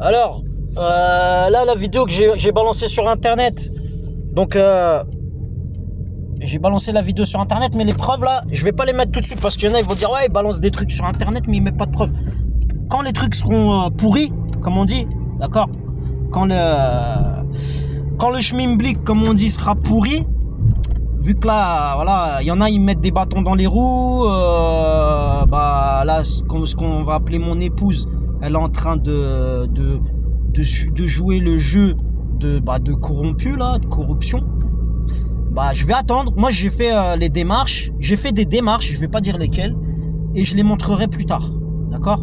Alors, là, la vidéo que j'ai balancée sur internet. Donc, j'ai balancé la vidéo sur internet, mais les preuves là, je vais pas les mettre tout de suite parce qu'il y en a, ils vont dire ouais, ils balancent des trucs sur internet, mais ils mettent pas de preuves. Quand les trucs seront pourris, comme on dit, d'accord, quand le schmimblick, comme on dit, sera pourri, vu que là, voilà, il y en a, ils mettent des bâtons dans les roues, bah là, ce qu'on va appeler mon épouse, elle est en train de jouer le jeu de corrompu là, de corruption. Bah, je vais attendre. Moi, j'ai fait les démarches. J'ai fait des démarches, je vais pas dire lesquelles, et je les montrerai plus tard. D'accord?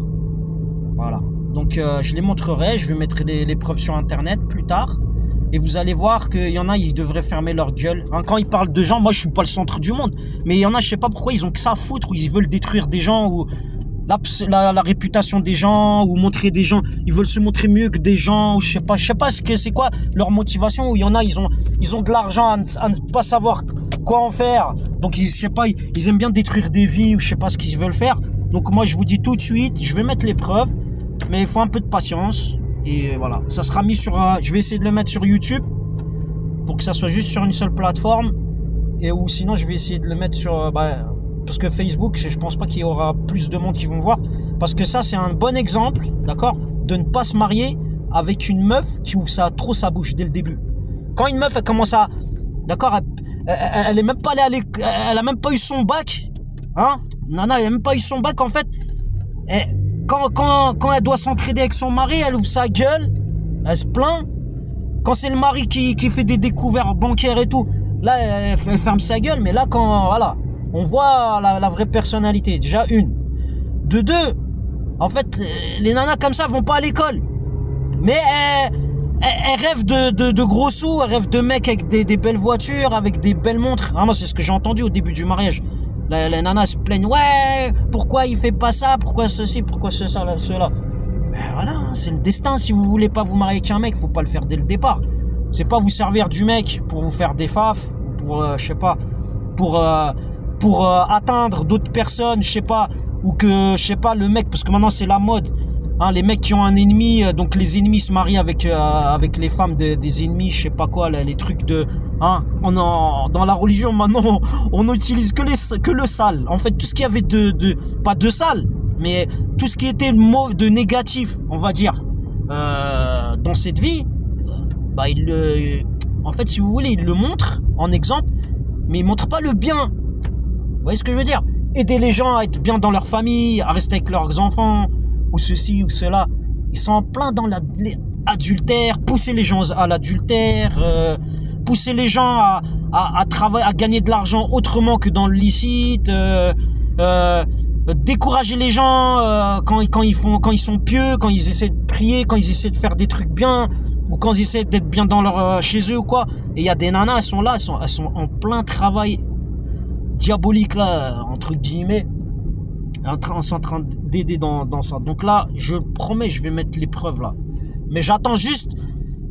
Voilà. Donc, je les montrerai. Je vais mettre les preuves sur internet plus tard. Et vous allez voir qu'il y en a, ils devraient fermer leur gueule. Hein, quand ils parlent de gens, moi, je suis pas le centre du monde. Mais il y en a, je sais pas pourquoi, ils ont que ça à foutre, ou ils veulent détruire des gens, ou la réputation des gens, ou montrer des gens, ils veulent se montrer mieux que des gens, ou je sais pas ce que c'est quoi leur motivation, ou il y en a, ils ont de l'argent à ne pas savoir quoi en faire, donc je sais pas, ils aiment bien détruire des vies, ou je sais pas ce qu'ils veulent faire. Donc moi je vous dis tout de suite, je vais mettre les preuves, mais il faut un peu de patience, et voilà, ça sera mis sur, je vais essayer de le mettre sur YouTube, pour que ça soit juste sur une seule plateforme, et ou sinon je vais essayer de le mettre sur, parce que Facebook, je pense pas qu'il y aura plus de monde qui vont voir. Parce que ça, c'est un bon exemple, d'accord, de ne pas se marier avec une meuf qui ouvre trop sa bouche dès le début. Quand une meuf, elle commence à... D'accord, elle est même pas allée à l'école, elle a même pas eu son bac. Hein? Nana, elle a même pas eu son bac, en fait. Quand elle doit s'entraider avec son mari, elle ouvre sa gueule, elle se plaint. Quand c'est le mari qui fait des découvertes bancaires et tout, là, elle ferme sa gueule. Mais là, voilà... On voit la vraie personnalité, déjà une. De deux, en fait, les nanas comme ça vont pas à l'école. Mais elles rêvent de gros sous, elles rêvent de mecs avec des belles voitures, avec des belles montres. Ah, moi, c'est ce que j'ai entendu au début du mariage. Les nanas se plaignent, ouais, pourquoi il fait pas ça, pourquoi ceci, pourquoi cela. Ben voilà, hein, c'est le destin. Si vous voulez pas vous marier avec un mec, faut pas le faire dès le départ. C'est pas vous servir du mec pour vous faire des faf, pour, je sais pas, pour atteindre d'autres personnes, je sais pas, ou que, je sais pas, le mec, parce que maintenant c'est la mode, hein, les mecs qui ont un ennemi, donc les ennemis se marient avec les femmes des ennemis, je sais pas quoi, là, les trucs de, hein, dans la religion maintenant, on n'utilise que le sale, en fait, tout ce qu'il y avait pas de sale, mais tout ce qui était de négatif, on va dire, dans cette vie, en fait, si vous voulez, il le montre en exemple, mais il montre pas le bien. Vous voyez ce que je veux dire? Aider les gens à être bien dans leur famille, à rester avec leurs enfants, ou ceci ou cela. Ils sont en plein dans l'adultère, pousser les gens à l'adultère, pousser les gens à travailler, à gagner de l'argent autrement que dans le licite, décourager les gens quand ils sont pieux, quand ils essaient de prier, quand ils essaient de faire des trucs bien, ou quand ils essaient d'être bien dans chez eux ou quoi. Et il y a des nanas, elles sont là, elles sont en plein travail diabolique là, entre guillemets, on est en train d'aider dans ça. Donc là, je promets, je vais mettre les preuves là. Mais j'attends juste,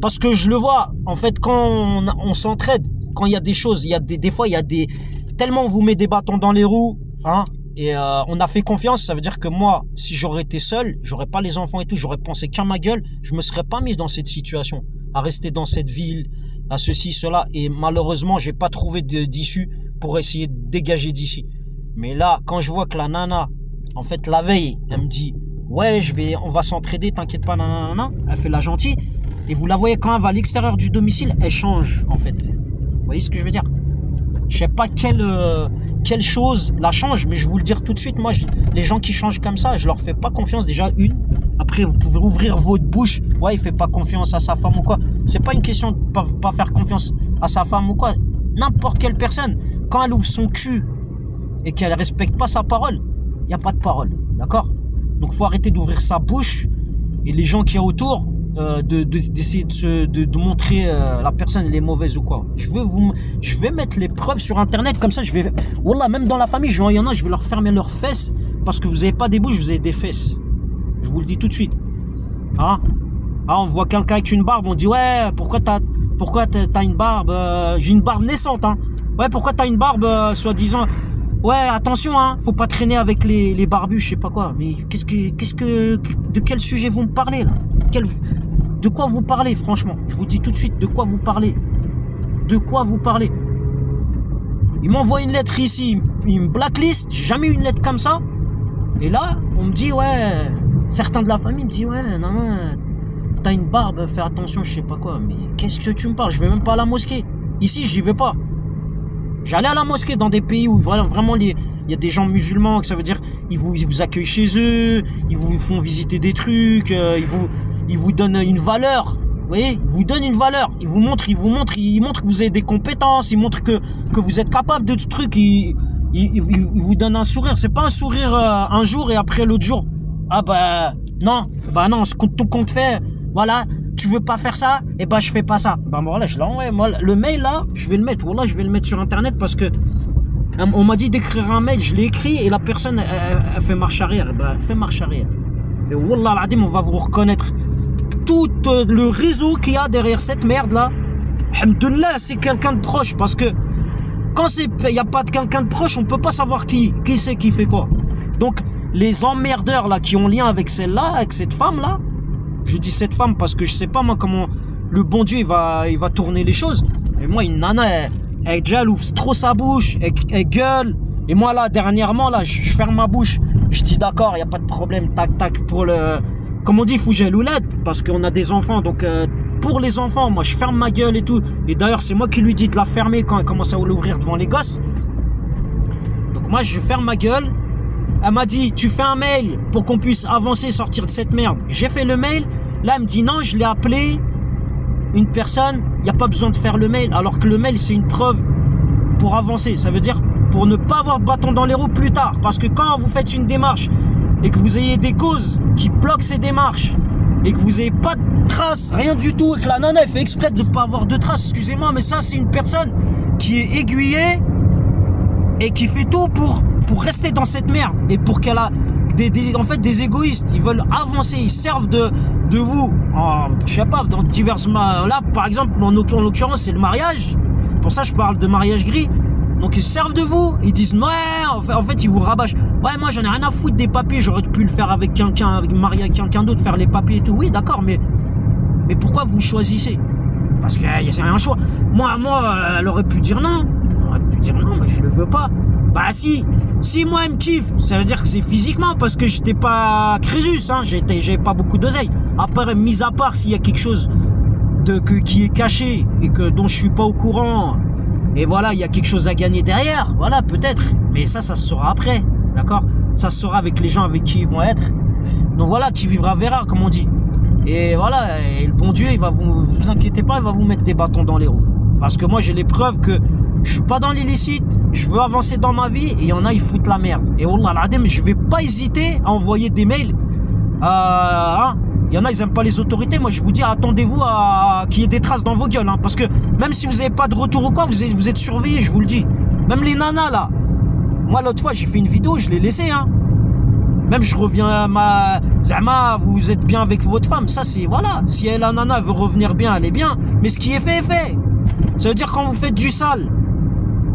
parce que je le vois, en fait, quand on s'entraide, quand il y a des choses, il y a des fois, il y a tellement on vous met des bâtons dans les roues, hein, et on a fait confiance, ça veut dire que moi, si j'aurais été seul, j'aurais pas les enfants et tout, j'aurais pensé qu'à ma gueule, je me serais pas mis dans cette situation, à rester dans cette ville, à ceci, cela, et malheureusement, j'ai pas trouvé d'issue pour essayer de dégager d'ici. Mais là, quand je vois que la nana, en fait, la veille, elle me dit, ouais, on va s'entraider, t'inquiète pas, nanana, elle fait la gentille, et vous la voyez quand elle va à l'extérieur du domicile, elle change, en fait. Vous voyez ce que je veux dire? Je sais pas quelle chose la change, mais je vais vous le dire tout de suite, moi, les gens qui changent comme ça, je leur fais pas confiance, déjà, une. Après, vous pouvez ouvrir votre bouche, ouais, il fait pas confiance à sa femme ou quoi. C'est pas une question de pas faire confiance à sa femme ou quoi. N'importe quelle personne, quand elle ouvre son cul et qu'elle respecte pas sa parole, il n'y a pas de parole, d'accord? Donc faut arrêter d'ouvrir sa bouche, et les gens qui y a autour, d'essayer de montrer la personne elle est mauvaise ou quoi. Je vais mettre les preuves sur internet, comme ça je vais, wallah, même dans la famille, il y en a, je vais leur fermer leurs fesses, parce que vous n'avez pas des bouches, vous avez des fesses. Je vous le dis tout de suite. Hein? Ah, on voit quelqu'un avec une barbe, on dit ouais, pourquoi t'as une barbe, j'ai une barbe naissante, hein. Ouais, pourquoi t'as une barbe, soi-disant, ouais, attention, hein, faut pas traîner avec les barbus, je sais pas quoi. Mais de quel sujet vont me parler, là? de quoi vous parlez, franchement? Je vous dis tout de suite, de quoi vous parlez? De quoi vous parlez? Il m'envoie une lettre ici, il me blacklist, j'ai jamais eu une lettre comme ça. Et là, on me dit, ouais, certains de la famille me disent, ouais, non, t'as une barbe, fais attention, je sais pas quoi. Mais qu'est-ce que tu me parles? Je vais même pas à la mosquée. Ici, j'y vais pas. J'allais à la mosquée dans des pays où voilà, vraiment il y a des gens musulmans, que ça veut dire ils vous accueillent chez eux, ils vous font visiter des trucs, ils vous donnent une valeur. Vous voyez, ils vous donnent une valeur. Ils montrent que vous avez des compétences, ils montrent que vous êtes capable de trucs. Ils vous donnent un sourire. C'est pas un sourire un jour et après l'autre jour. Ah bah non, tout compte fait. Voilà, tu veux pas faire ça, et bah je fais pas ça. Bah voilà, je l'envoie. Moi, le mail là, je vais le mettre. Voilà, je vais le mettre sur internet parce que on m'a dit d'écrire un mail, je l'ai écrit et la personne elle fait marche arrière. Bah fait marche arrière. Et wallah al-adim, on va vous reconnaître. Tout le réseau qu'il y a derrière cette merde là, alhamdoulilah, c'est quelqu'un de proche parce que quand il n'y a pas de quelqu'un de proche, on peut pas savoir qui c'est qui fait quoi. Donc les emmerdeurs là qui ont lien avec celle-là, avec cette femme là. Je dis cette femme parce que je sais pas moi comment le bon Dieu il va tourner les choses. Et moi une nana elle déjà elle ouvre trop sa bouche, elle gueule. Et moi là dernièrement là je ferme ma bouche. Je dis d'accord, il y a pas de problème, tac tac pour le comme on dit fougel oulette parce qu'on a des enfants donc pour les enfants moi je ferme ma gueule et tout. Et d'ailleurs c'est moi qui lui dis de la fermer quand elle commence à l'ouvrir devant les gosses. Donc moi je ferme ma gueule. Elle m'a dit, tu fais un mail pour qu'on puisse avancer, sortir de cette merde. J'ai fait le mail. Là, elle me dit, non, je l'ai appelé une personne. Il n'y a pas besoin de faire le mail. Alors que le mail, c'est une preuve pour avancer. Ça veut dire pour ne pas avoir de bâton dans les roues plus tard. Parce que quand vous faites une démarche et que vous ayez des causes qui bloquent ces démarches et que vous n'ayez pas de traces, rien du tout, et que la nana, elle fait exprès de ne pas avoir de traces, excusez-moi, mais ça, c'est une personne qui est aiguillée et qui fait tout pour rester dans cette merde et pour qu'elle a en fait des égoïstes. Ils veulent avancer, ils servent de vous je sais pas dans diverses là par exemple en l'occurrence c'est le mariage, pour ça je parle de mariage gris. Donc ils servent de vous, ils disent ouais, en fait ils vous rabâchent, ouais moi j'en ai rien à foutre des papiers, j'aurais pu le faire avec quelqu'un, avec marié avec quelqu'un d'autre, faire les papiers et tout. Oui d'accord, mais pourquoi vous choisissez? Parce que c'est un choix. Moi elle aurait pu dire non. Mais je le veux pas. Bah si moi elle me kiffe, ça veut dire que c'est physiquement parce que j'étais pas Crésus, hein, j'avais pas beaucoup d'oseille. Après, mis à part s'il y a quelque chose qui est caché et dont je suis pas au courant, et voilà, il y a quelque chose à gagner derrière, voilà, peut-être. Mais ça se saura après, d'accord? Ça se saura avec les gens avec qui ils vont être. Donc voilà, qui vivra verra, comme on dit. Et voilà, et le bon Dieu, il va vous inquiétez pas, il va vous mettre des bâtons dans les roues. Parce que moi, j'ai les preuves que je suis pas dans l'illicite, je veux avancer dans ma vie, et il y en a, ils foutent la merde. Et wallah al-adim, je vais pas hésiter à envoyer des mails. Il y en a, ils aiment pas les autorités. Moi, je vous dis, attendez-vous à qu'il y ait des traces dans vos gueules. Hein, parce que même si vous n'avez pas de retour ou quoi, vous êtes surveillés, je vous le dis. Même les nanas, là. Moi, l'autre fois, j'ai fait une vidéo, je l'ai laissé. Hein. Même je reviens à Zama, vous êtes bien avec votre femme. Ça, c'est, voilà. Si la nana veut revenir bien, elle est bien. Mais ce qui est fait est fait. Ça veut dire quand vous faites du sale,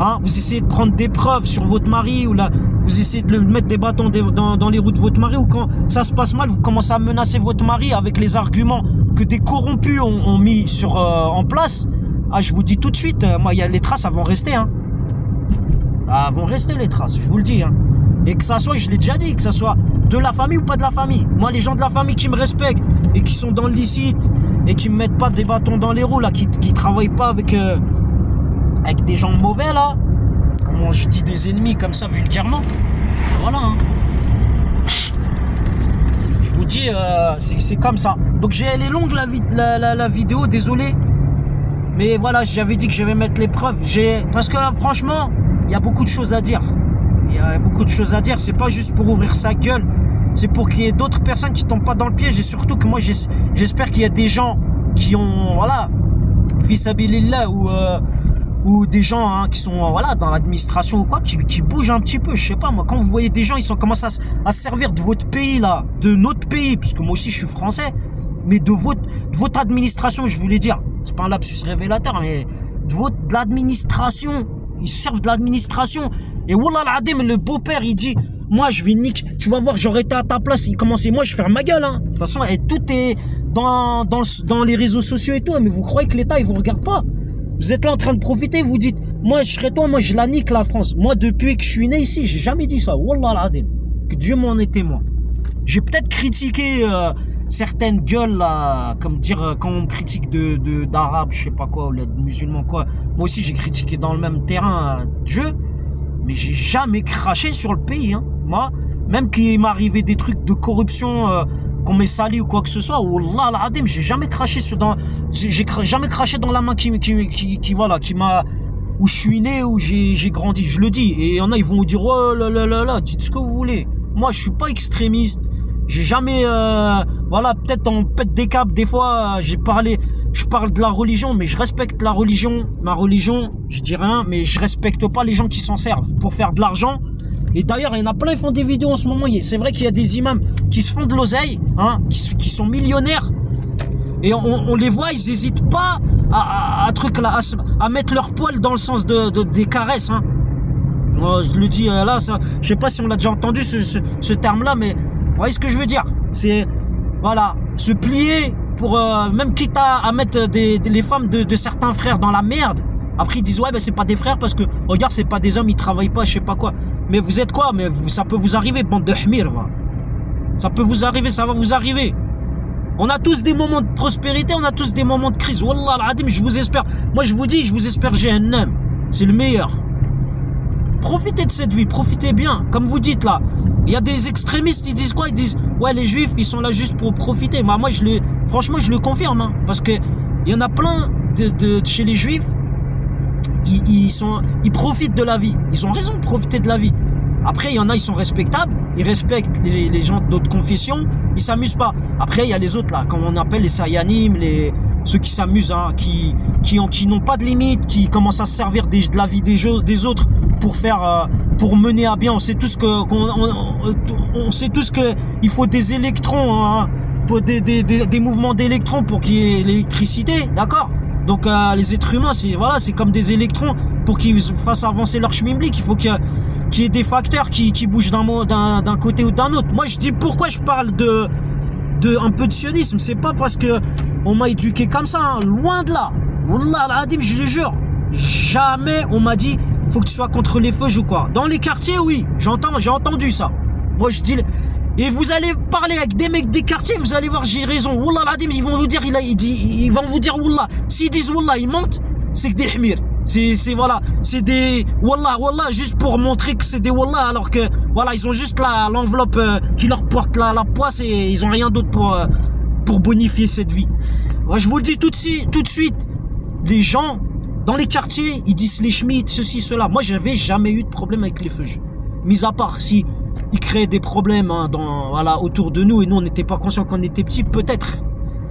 hein, vous essayez de prendre des preuves sur votre mari, ou là, vous essayez de mettre des bâtons dans les roues de votre mari, ou quand ça se passe mal, vous commencez à menacer votre mari avec les arguments que des corrompus ont mis en place. Ah, je vous dis tout de suite, moi, les traces, elles vont rester. Hein. Elles vont rester les traces, je vous le dis. Hein. Et que ça soit, je l'ai déjà dit, que ça soit de la famille ou pas de la famille. Moi, les gens de la famille qui me respectent et qui sont dans le licite et qui me mettent pas des bâtons dans les roues, là, qui travaillent pas avec des gens mauvais, là, comment je dis des ennemis comme ça vulgairement, voilà. Hein. Je vous dis, c'est comme ça. Donc elle est longue la vidéo, désolé. Mais voilà, j'avais dit que je vais mettre les preuves. Parce que franchement, il y a beaucoup de choses à dire. Il y a beaucoup de choses à dire. C'est pas juste pour ouvrir sa gueule. C'est pour qu'il y ait d'autres personnes qui tombent pas dans le piège. Et surtout que moi, j'espère qu'il y a des gens qui ont, voilà, fisabilillah ou des gens hein, qui sont voilà dans l'administration ou quoi, qui bougent un petit peu. Je sais pas moi. Quand vous voyez des gens, ils commencent à se servir de votre pays là, de notre pays, puisque moi aussi je suis français, mais de votre administration, je voulais dire. C'est pas un lapsus révélateur, mais de l'administration. Ils servent de l'administration. Et wallah al-adim, le beau-père, il dit, moi je vais niquer, tu vas voir, j'aurais été à ta place. Il commençait, moi je ferme ma gueule. Hein. De toute façon, tout est dans les réseaux sociaux et tout, mais vous croyez que l'État, il vous regarde pas? Vous êtes là en train de profiter, vous dites, moi je serais toi, moi je la nique la France. Moi depuis que je suis né ici, j'ai jamais dit ça. Wallah al-Adim. Que Dieu m'en est témoin. J'ai peut-être critiqué certaines gueules là, comme dire quand on me critique d'arabe, je sais pas quoi, ou de musulmans quoi. Moi aussi j'ai critiqué dans le même terrain de jeu, mais j'ai jamais craché sur le pays. Hein. Moi, même qu'il m'est arrivé des trucs de corruption, qu'on m'ait sali ou quoi que ce soit, wallah al-Adim, j'ai jamais craché jamais craché dans la main qui m'a, où je suis né, où j'ai grandi. Je le dis. Et il y en a, ils vont vous dire, oh là là là là, dites ce que vous voulez. Moi, je suis pas extrémiste. J'ai jamais, voilà, peut-être on pète des câbles. Des fois, je parle de la religion, mais je respecte la religion. Ma religion, je dis rien, mais je respecte pas les gens qui s'en servent pour faire de l'argent. Et d'ailleurs, il y en a plein, ils font des vidéos en ce moment. C'est vrai qu'il y a des imams qui se font de l'oseille, hein, qui sont millionnaires. Et on les voit, ils hésitent pas à mettre leur poil dans le sens des caresses. Hein. Moi, je le dis là, ça, je sais pas si on l'a déjà entendu ce terme-là, mais vous voyez ce que je veux dire. C'est, voilà, se plier pour, même quitte à mettre les femmes de certains frères dans la merde. Après ils disent ouais ben c'est pas des frères parce que regarde c'est pas des hommes, ils travaillent pas, je sais pas quoi. Mais vous êtes quoi? Mais ça peut vous arriver, bande de hmir, va. Ça peut vous arriver, ça va vous arriver. On a tous des moments de prospérité, on a tous des moments de crise. Wallah al-Adim, je vous espère. Moi je vous dis, je vous espère Jahannam. C'est le meilleur. Profitez de cette vie, profitez bien. Comme vous dites là, il y a des extrémistes, ils disent quoi? Ils disent ouais les juifs ils sont là juste pour profiter. Bah, moi franchement je le confirme, hein, parce que il y en a plein chez les juifs. Ils profitent de la vie. Ils ont raison de profiter de la vie. Après, il y en a, ils sont respectables. Ils respectent les gens d'autres confessions. Ils s'amusent pas. Après, il y a les autres, là, comme on appelle les sayanim, ceux qui s'amusent, hein, qui n'ont pas de limite, qui commencent à se servir de la vie des autres pour mener à bien. On sait tous que il faut des électrons, hein, des mouvements d'électrons pour qu'il y ait l'électricité, d'accord? Donc les êtres humains, c'est comme des électrons pour qu'ils fassent avancer leur schmimblick. Il faut qu'il y ait des facteurs qui bougent d'un côté ou d'un autre. Moi, je dis pourquoi je parle un peu de sionisme. C'est pas parce que on m'a éduqué comme ça, hein. Loin de là. Wallah al-Adim, je le jure. Jamais on m'a dit faut que tu sois contre les feux ou quoi. Dans les quartiers, oui, j'ai entendu ça. Moi, je dis. Et vous allez parler avec des mecs des quartiers, vous allez voir, j'ai raison. Wallah al-Adim, ils vont vous dire, ils vont vous dire Wallah. S'ils disent Wallah, ils mentent, c'est que des hmir. Voilà, c'est des Wallah, juste pour montrer que c'est des Wallah, alors que, voilà, ils ont juste l'enveloppe qui leur porte la poisse et ils ont rien d'autre pour bonifier cette vie. Moi, je vous le dis tout de suite, les gens, dans les quartiers, ils disent les schmitt, ceci, cela. Moi, j'avais jamais eu de problème avec les feux. Mis à part si ils créaient des problèmes, hein, voilà, autour de nous et nous on n'était pas conscients qu'on était petits, peut-être.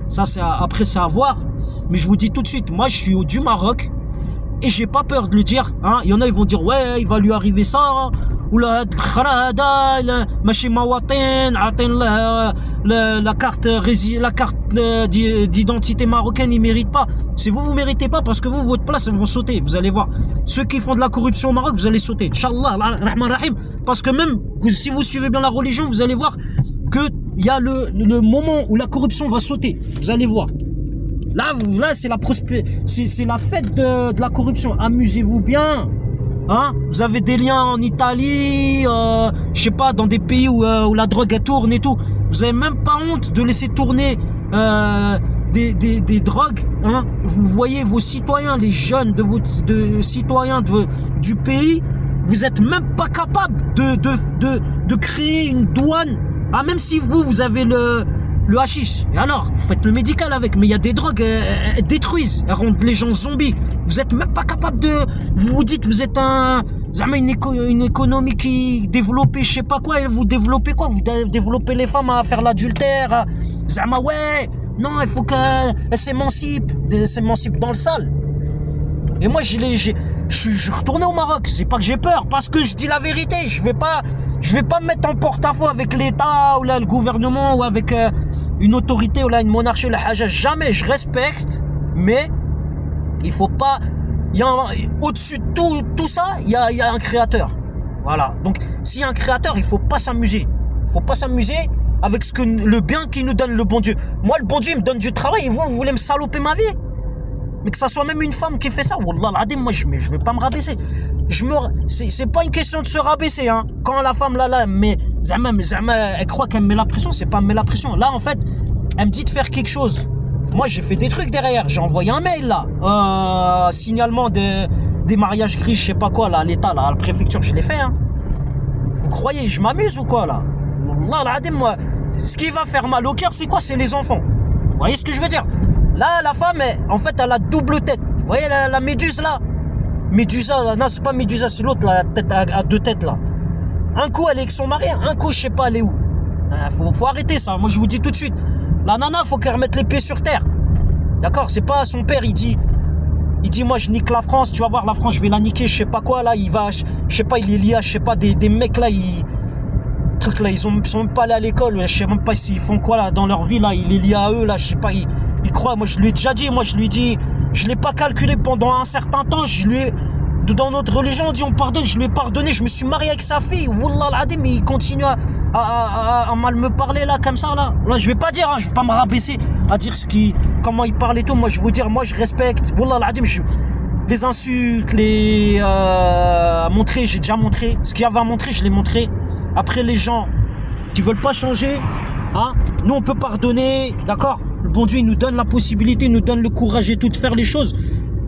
Ça après c'est à voir. Mais je vous dis tout de suite, moi je suis du Maroc et j'ai pas peur de le dire. Hein. Il y en a ils vont dire ouais il va lui arriver ça ou la carte d'identité marocaine il mérite pas. C'est vous méritez pas parce que votre place elles vont sauter. Vous allez voir ceux qui font de la corruption au Maroc, vous allez sauter Inch'Allah Rahman Rahim, parce que même si vous suivez bien la religion, vous allez voir que il y a le moment où la corruption va sauter. Vous allez voir. Là c'est la fête de la corruption. Amusez-vous bien. Hein, vous avez des liens en Italie, je sais pas, dans des pays où la drogue elle tourne et tout. Vous avez même pas honte de laisser tourner des drogues. Hein. Vous voyez vos citoyens, les jeunes citoyens du pays, vous êtes même pas capable de créer une douane. Ah, même si vous avez le hashish. Et alors, vous faites le médical avec, mais il y a des drogues, elles détruisent, elles rendent les gens zombies. Vous êtes même pas capable vous vous dites, vous êtes une économie qui développée, je sais pas quoi, et vous développez quoi? Vous développez les femmes à faire l'adultère. Zama, ouais, non, il faut qu'elles s'émancipent dans le sale. Et moi, je suis retourné au Maroc. C'est pas que j'ai peur, parce que je dis la vérité. Je vais pas me mettre en porte-à-faux avec l'État ou là, le gouvernement ou avec une autorité ou là, une monarchie ou la haja. Jamais, je respecte, mais il faut pas. Au-dessus de tout ça, il y a un créateur. Voilà. Donc, s'il y a un créateur, il faut pas s'amuser. Il faut pas s'amuser avec le bien qu'il nous donne le bon Dieu. Moi, le bon Dieu, il me donne du travail et vous voulez me saloper ma vie? Mais que ça soit même une femme qui fait ça, wallah l'adim, moi je vais pas me rabaisser. C'est pas une question de se rabaisser, hein. Quand la femme là, mais elle croit qu'elle me met la pression, c'est pas me met la pression. Là, en fait, elle me dit de faire quelque chose. Moi, j'ai fait des trucs derrière. J'ai envoyé un mail là, signalement des mariages gris, je sais pas quoi là, à l'État, là, à la préfecture, je l'ai fait, hein. Vous croyez, je m'amuse ou quoi là? Wallah l'adim, moi, ce qui va faire mal au cœur, c'est quoi? C'est les enfants. Vous voyez ce que je veux dire? Là, la femme, en fait, elle a double tête. Vous voyez la méduse là? Médusa, là, non, c'est pas Médusa, c'est l'autre, la tête à deux têtes là. Un coup, elle est avec son mari, un coup, je sais pas, elle est où. Faut arrêter ça. Moi, je vous dis tout de suite. La nana, faut qu'elle remette les pieds sur terre. D'accord? C'est pas son père, il dit, moi, je nique la France, tu vas voir, la France, je vais la niquer, je sais pas quoi, là, il va, je sais pas, il est lié à, je sais pas, des mecs là, trucs là, ils sont même pas allés à l'école, je sais même pas s'ils font quoi là dans leur vie là, il est lié à eux là, je sais pas, ils croient, moi je lui ai déjà dit, moi je lui ai dit, je l'ai pas calculé pendant un certain temps, je lui ai, dans notre religion on dit on pardonne, je lui ai pardonné, je me suis marié avec sa fille, wallah l'adim, mais il continue à mal me parler là comme ça là. Là je vais pas dire, hein, je vais pas me rabaisser à dire comment il parle et tout, moi je veux dire, moi je respecte, wallah l'adim, les insultes, montrer, j'ai déjà montré. Ce qu'il y avait à montrer, je l'ai montré. Après, les gens qui veulent pas changer, hein, nous on peut pardonner, d'accord? Le bon Dieu, il nous donne la possibilité, il nous donne le courage et tout de faire les choses.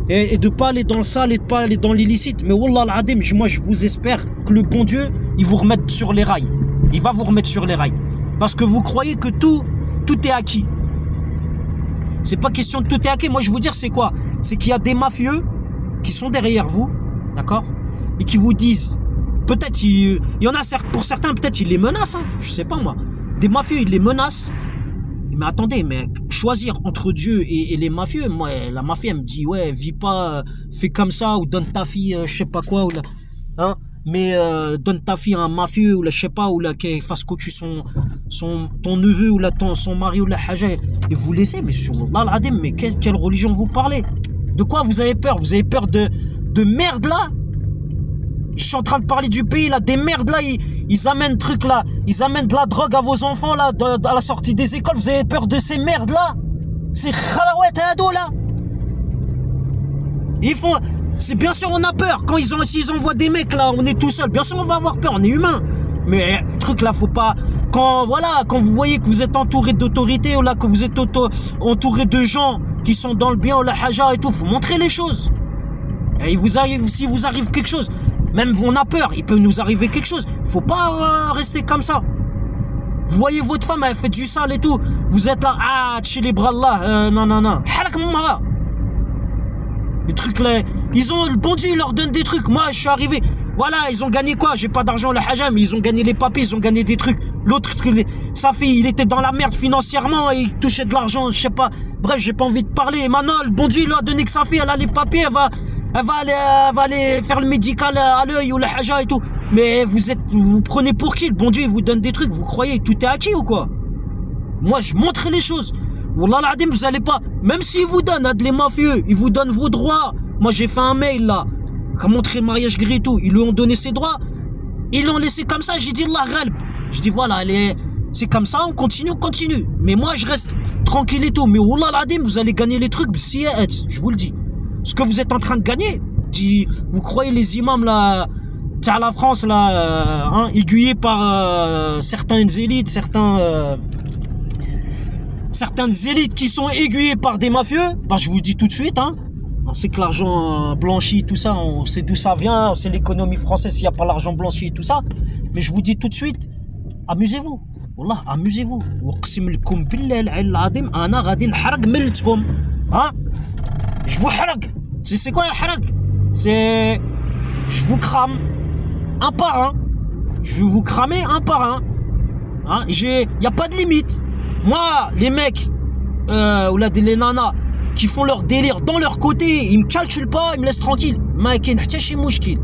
Et de pas aller dans le sale et de pas aller dans l'illicite. Mais wallah l'adim, moi je vous espère que le bon Dieu, il vous remette sur les rails. Il va vous remettre sur les rails. Parce que vous croyez que tout est acquis. C'est pas question de tout est acquis. Moi je veux dire, c'est quoi? C'est qu'il y a des mafieux qui sont derrière vous, d'accord, et qui vous disent, peut-être il y en a pour certains, peut-être ils les menacent, hein, je sais pas moi, des mafieux ils les menacent, mais attendez, mais choisir entre Dieu et les mafieux, moi la mafia elle me dit ouais, vis pas, fais comme ça, ou donne ta fille, je sais pas quoi, ou là, hein, mais donne ta fille à un mafieux, ou là je sais pas, ou là qu'il fasse cocu ton neveu, ou là son mari, ou la haja, et vous laissez, mais sur Allah l'adim, mais quelle religion vous parlez? De quoi vous avez peur? Vous avez peur de merde là? Je suis en train de parler du pays là, des merdes là, ils amènent truc là, ils amènent de la drogue à vos enfants là, à la sortie des écoles, vous avez peur de ces merdes là? Ces khalawet ado là? Ils font, c'est bien sûr on a peur, s'ils envoient des mecs là, on est tout seul, bien sûr on va avoir peur, on est humain. Mais truc là, faut pas, quand vous voyez que vous êtes entouré d'autorités, ou là que vous êtes entouré de gens qui sont dans le bien, ou la haja et tout, faut montrer les choses. Et si vous arrive quelque chose, même on a peur, il peut nous arriver quelque chose, faut pas rester comme ça. Vous voyez votre femme, elle fait du sale et tout, vous êtes là, tchi les bras là, non, halak mama. Les trucs là, le bon Dieu, il leur donne des trucs. Moi, je suis arrivé. Voilà, ils ont gagné quoi? J'ai pas d'argent, le hajam, mais ils ont gagné les papiers, ils ont gagné des trucs. L'autre, sa fille, il était dans la merde financièrement, et il touchait de l'argent, je sais pas. Bref, j'ai pas envie de parler. Et maintenant, le bon Dieu, il lui a donné que sa fille, elle a les papiers, elle va aller faire le médical à l'œil ou le haja et tout. Mais vous prenez pour qui? Le bon Dieu, il vous donne des trucs, vous croyez tout est acquis ou quoi? Moi, je montre les choses. Wallah l'adim, vous allez pas, même s'ils vous donnent, les mafieux, ils vous donnent vos droits. Moi j'ai fait un mail là, qui a montré le mariage gris et tout, ils lui ont donné ses droits, ils l'ont laissé comme ça, j'ai dit Allah ghalb. Je dis voilà, c'est comme ça, on continue. Mais moi je reste tranquille et tout, mais wallah l'adim, vous allez gagner les trucs, je vous le dis. Ce que vous êtes en train de gagner, vous croyez les imams là, à la France là, hein, aiguillés par certaines élites, certaines élites qui sont aiguillées par des mafieux, bah je vous dis tout de suite, hein, on sait que l'argent blanchi, tout ça, on sait d'où ça vient, on sait l'économie française s'il n'y a pas l'argent blanchi et tout ça, mais je vous dis tout de suite, amusez-vous, wallah, amusez-vous. Hein? Je vous harag. C'est quoi un harag? C'est, je vous crame un par un, je vais vous cramer un par un, hein? Y a pas de limite. Moi, les mecs, ou là, les nanas, qui font leur délire dans leur côté, ils me calculent pas, ils me laissent tranquille. ما كاين حتى شي مشكل.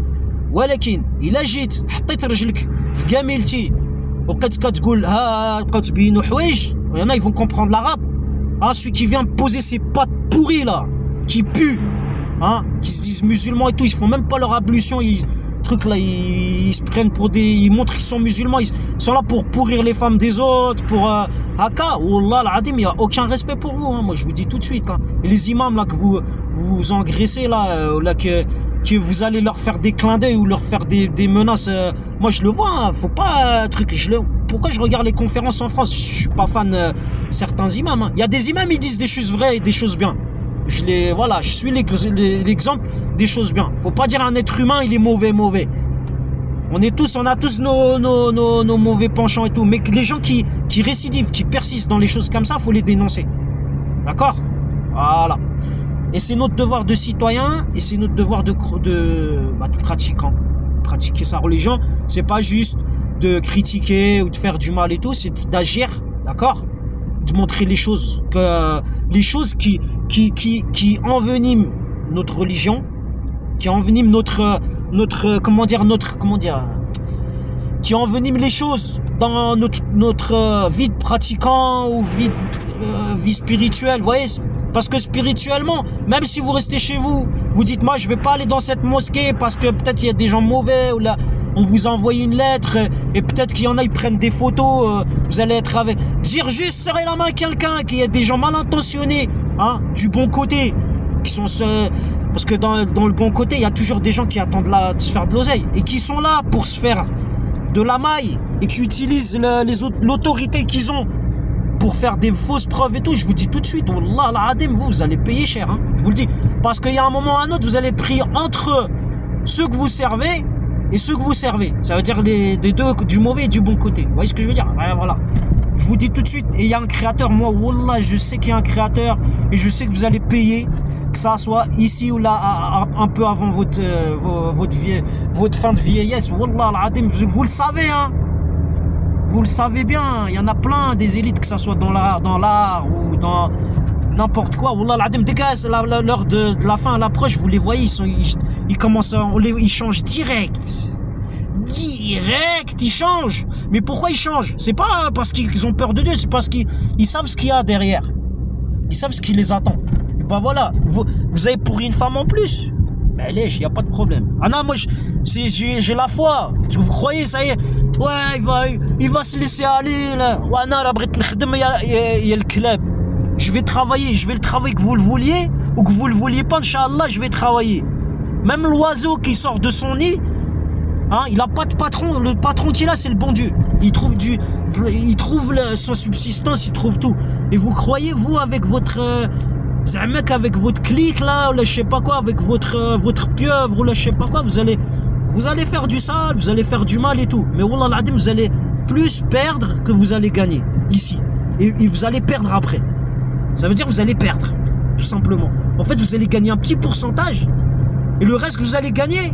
ولكن إلا جيت حطيت رجلك في كاملتي وبقيت كتقول بقاو تبينوا حوايج, il y en a, ils vont comprendre l'arabe. Hein, celui qui vient poser ses pattes pourries là, qui puent, hein, qui se disent musulmans et tout, ils font même pas leur ablution, trucs là, ils se prennent pour des... Ils montrent qu'ils sont musulmans, ils sont là pour pourrir les femmes des autres, pour... Haka, Wallah al-Adim, il n'y a aucun respect pour vous, hein, moi je vous dis tout de suite. Hein. Et les imams là que vous engraissez là, que vous allez leur faire des clins d'œil ou leur faire des menaces, moi je le vois, hein, faut pas... Pourquoi je regarde les conférences en France? Je suis pas fan de certains imams. Hein. Il y a des imams, ils disent des choses vraies et des choses bien. Voilà, je suis l'exemple des choses bien. Faut pas dire un être humain, il est mauvais. On a tous nos mauvais penchants et tout. Mais les gens qui récidivent, qui persistent dans les choses comme ça, faut les dénoncer. D'accord? Voilà. Et c'est notre devoir de citoyen et c'est notre devoir de pratiquant. Pratiquer sa religion, c'est pas juste de critiquer ou de faire du mal et tout, c'est d'agir, d'accord? De montrer les choses qui enveniment notre religion, qui enveniment qui enveniment les choses dans notre vie de pratiquant ou vie spirituelle, vous voyez? Parce que spirituellement, même si vous restez chez vous, vous dites moi je vais pas aller dans cette mosquée parce que peut-être il y a des gens mauvais ou là on vous a envoyé une lettre et peut-être qu'il y en a ils prennent des photos, vous allez être avec... Dire juste serrer la main à quelqu'un, qu'il y a des gens mal intentionnés, hein, du bon côté, qui sont parce que dans le bon côté il y a toujours des gens qui attendent de se faire de l'oseille et qui sont là pour se faire de la maille et qui utilisent l'autorité qu'ils ont pour faire des fausses preuves et tout. Je vous dis tout de suite, Wallah al-Adim, vous allez payer cher, hein, je vous le dis, parce qu'il y a un moment ou un autre vous allez être pris entre ceux que vous servez et ceux que vous servez, ça veut dire des deux, du mauvais et du bon côté, vous voyez ce que je veux dire? Ouais, voilà, je vous dis tout de suite. Et il y a un créateur, moi Wallah je sais qu'il y a un créateur et je sais que vous allez payer, que ça soit ici ou là, un peu avant votre fin de vieillesse. Wallah al-Adim, vous le savez, hein, vous le savez bien, il y en a plein des élites, que ça soit dans l'art ou dans n'importe quoi. Wallah al-Adim, dès que l'heure de la fin l'approche, vous les voyez, ils commencent ils changent direct, ils changent. Mais pourquoi ils changent? C'est pas parce qu'ils ont peur de Dieu, c'est parce qu'ils savent ce qu'il y a derrière, ils savent ce qui les attend. Et ben voilà, vous avez pourri une femme en plus, mais allez, il n'y a pas de problème. Ah non, moi j'ai la foi. Vous croyez, ça y est, ouais, il va se laisser aller là. Ouais, non, il y a le club. Je vais travailler, le travail que vous le vouliez ou que vous le vouliez pas, Inch'Allah, je vais travailler. Même l'oiseau qui sort de son nid, hein, il a pas de patron. Le patron qu'il a, c'est le bon Dieu. Il trouve sa subsistance, il trouve tout. Et vous croyez, vous, avec votre avec votre clique là, ou là, je sais pas quoi, avec votre pieuvre ou là, je sais pas quoi, vous allez faire du sale, vous allez faire du mal et tout. Mais wallah al-Adim, vous allez plus perdre que vous allez gagner ici. Et vous allez perdre après. Ça veut dire que vous allez perdre, tout simplement. En fait, vous allez gagner un petit pourcentage. Et le reste que vous allez gagner,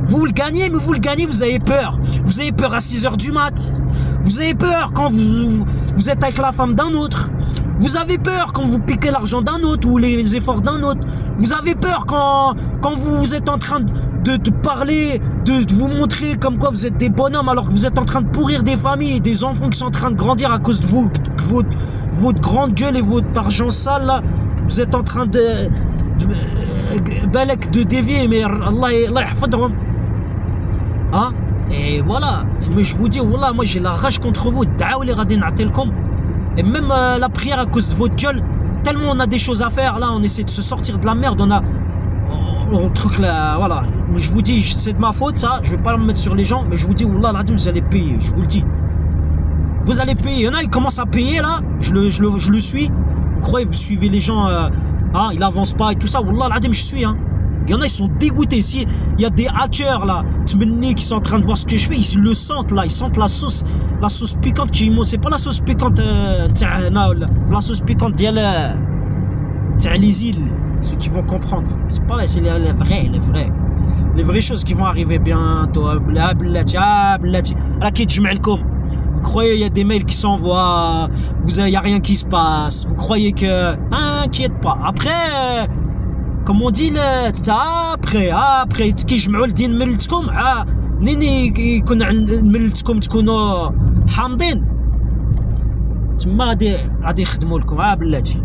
vous le gagnez, mais vous le gagnez, vous avez peur. Vous avez peur à 6h du mat. Vous avez peur quand vous êtes avec la femme d'un autre. Vous avez peur quand vous piquez l'argent d'un autre ou les efforts d'un autre. Vous avez peur quand vous êtes en train de parler, de vous montrer comme quoi vous êtes des bonhommes alors que vous êtes en train de pourrir des familles et des enfants qui sont en train de grandir à cause de votre grande gueule et votre argent sale là. Vous êtes en train de dévier, mais Allah yahfadhum. Hein? Et voilà. Mais je vous dis, wallah, moi j'ai la rage contre vous. Et même la prière à cause de votre gueule, tellement on a des choses à faire là, on essaie de se sortir de la merde, on truc là, voilà. Je vous dis, c'est de ma faute ça, je vais pas le mettre sur les gens, mais je vous dis, wallah al-Adim, vous allez payer, je vous le dis. Vous allez payer. Il y en a, ils commencent à payer là, je le suis. Vous croyez, vous suivez les gens, hein, il avance pas et tout ça, wallah al-Adim, je suis, hein. Il y en a, ils sont dégoûtés. Si il y a des hackers là, qui sont en train de voir ce que je fais, ils le sentent là, ils sentent la sauce piquante qui monte. C'est pas la sauce piquante, la sauce piquante d'il y a les îles, ceux qui vont comprendre. C'est pas là, c'est les vraies choses qui vont arriver bientôt. Vous croyez il y a des mails qui s'envoient, il y a rien qui se passe. Vous croyez que, t'inquiète pas. Après. Comme on dit après تكيجمعوا الدين ملتكم منين يكون ملتكم تكونوا حامضين تما غادي يخدموا لكم بلاتي.